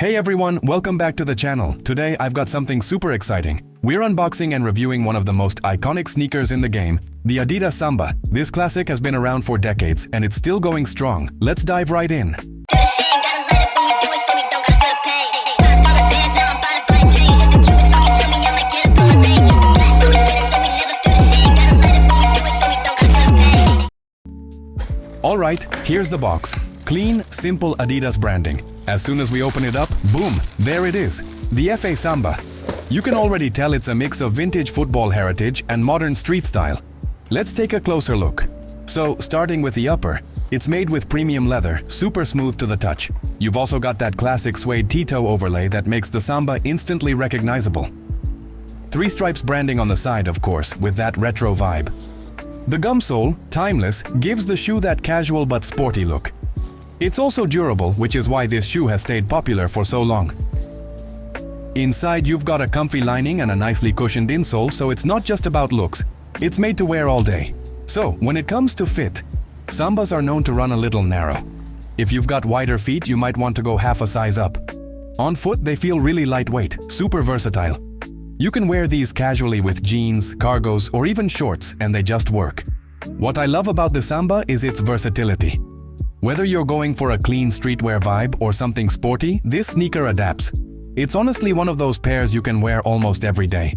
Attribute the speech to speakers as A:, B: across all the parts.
A: Hey everyone, welcome back to the channel. Today I've got something super exciting. We're unboxing and reviewing one of the most iconic sneakers in the game, the Adidas Samba. This classic has been around for decades and it's still going strong. Let's dive right in. Alright, here's the box. Clean, simple Adidas branding. As soon as we open it up, boom, there it is. The FA Samba. You can already tell it's a mix of vintage football heritage and modern street style. Let's take a closer look. So, starting with the upper, it's made with premium leather, super smooth to the touch. You've also got that classic suede T-toe overlay that makes the Samba instantly recognizable. 3 stripes branding on the side, of course, with that retro vibe. The gum sole, timeless, gives the shoe that casual but sporty look. It's also durable, which is why this shoe has stayed popular for so long. Inside you've got a comfy lining and a nicely cushioned insole, so it's not just about looks. It's made to wear all day. So, when it comes to fit, Sambas are known to run a little narrow. If you've got wider feet, you might want to go half a size up. On foot, they feel really lightweight, super versatile. You can wear these casually with jeans, cargos, or even shorts, and they just work. What I love about the Samba is its versatility. Whether you're going for a clean streetwear vibe or something sporty, this sneaker adapts. It's honestly one of those pairs you can wear almost every day.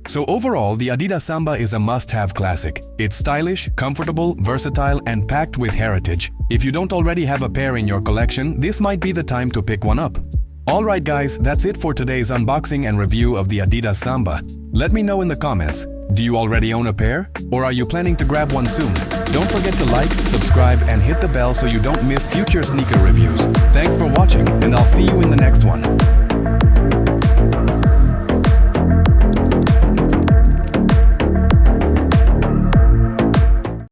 A: So overall, the Adidas Samba is a must-have classic. It's stylish, comfortable, versatile, and packed with heritage. If you don't already have a pair in your collection, this might be the time to pick one up. Alright guys, that's it for today's unboxing and review of the Adidas Samba. Let me know in the comments, do you already own a pair? Or are you planning to grab one soon? Don't forget to like, subscribe, and hit the bell so you don't miss future sneaker reviews. Thanks for watching, and I'll see you in the next one.